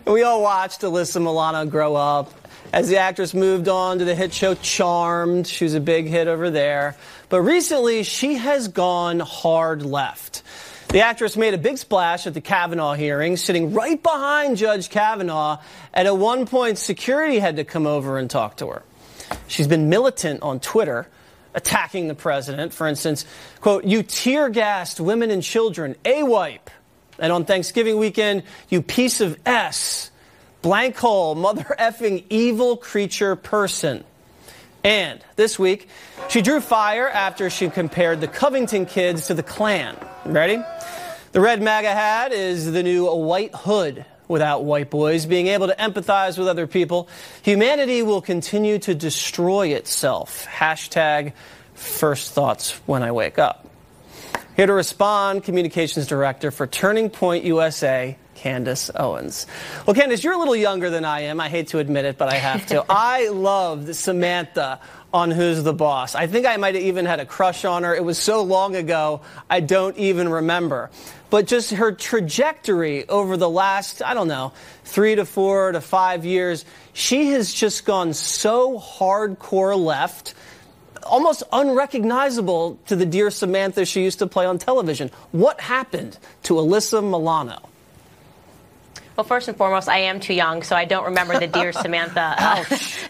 We all watched Alyssa Milano grow up. As the actress moved on to the hit show Charmed, she was a big hit over there. But recently, she has gone hard left. The actress made a big splash at the Kavanaugh hearing, sitting right behind Judge Kavanaugh, and at one point, security had to come over and talk to her. She's been militant on Twitter, attacking the president. For instance, quote, "You tear-gassed women and children, A-wipe." And on Thanksgiving weekend, "You piece of S, blank hole, mother effing evil creature person." And this week, she drew fire after she compared the Covington kids to the Klan. Ready? The red MAGA hat is the new white hood. Without white boys being able to empathize with other people, humanity will continue to destroy itself. Hashtag first thoughts when I wake up. Here to respond, Communications Director for Turning Point USA, Candace Owens. Well, Candace, you're a little younger than I am. I hate to admit it, but I have to. I loved Samantha on Who's the Boss. I think I might have even had a crush on her. It was so long ago, I don't even remember. But just her trajectory over the last, 3 to 4 to 5 years, she has just gone so hardcore left, almost unrecognizable to the dear Samantha she used to play on television. What happened to Alyssa Milano? Well, first and foremost, I am too young, so I don't remember the dear Samantha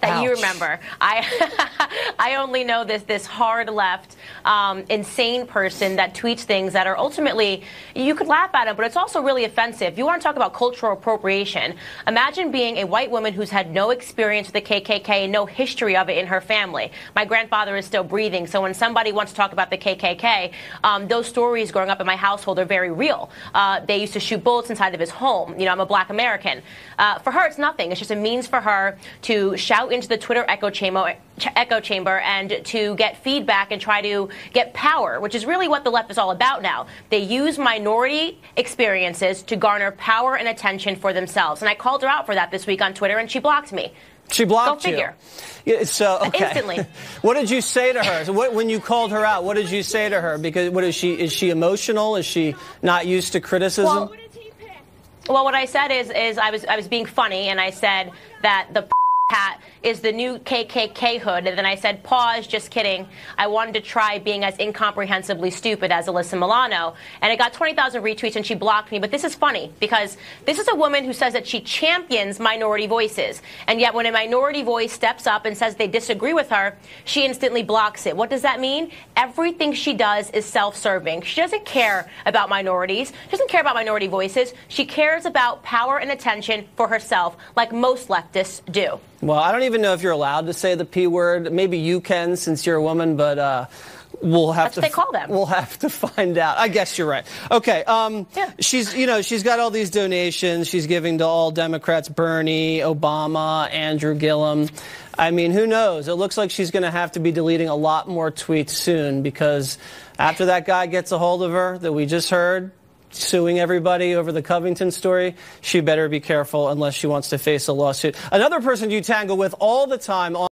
that you remember. I only know this hard left, insane person that tweets things that are ultimately, you could laugh at him, but it's also really offensive. You want to talk about cultural appropriation. Imagine being a white woman who's had no experience with the KKK and no history of it in her family. My grandfather is still breathing, so when somebody wants to talk about the KKK, those stories growing up in my household are very real. They used to shoot bullets inside of his home. You know, I'm a Black American. For her, it's nothing. It's just a means for her to shout into the Twitter echo chamber and to get feedback and try to get power, which is really what the left is all about now. They use minority experiences to garner power and attention for themselves. And I called her out for that this week on Twitter, and she blocked me. She blocked Go figure. you. Yeah, so, okay. Instantly. What did you say to her? So when you called her out, what did you say to her? Because what is she emotional? Is she not used to criticism? Well, what I said is I was being funny, and I said that the hat is the new KKK hood, and then I said, pause, just kidding. I wanted to try being as incomprehensibly stupid as Alyssa Milano, and it got 20,000 retweets, and she blocked me. But this is funny, because this is a woman who says that she champions minority voices, and yet when a minority voice steps up and says they disagree with her, she instantly blocks it. What does that mean? Everything she does is self-serving. She doesn't care about minorities. She doesn't care about minority voices. She cares about power and attention for herself, like most leftists do. Well, I don't even know if you're allowed to say the P word. Maybe you can since you're a woman, but we'll have That's what they call them. We'll have to find out. I guess you're right. Okay. Yeah. She's got all these donations she's giving to all Democrats, Bernie, Obama, Andrew Gillum. I mean, who knows? It looks like she's going to have to be deleting a lot more tweets soon, because after that guy gets a hold of her that we just heard, suing everybody over the Covington story, she better be careful unless she wants to face a lawsuit. Another person you tangle with all the time on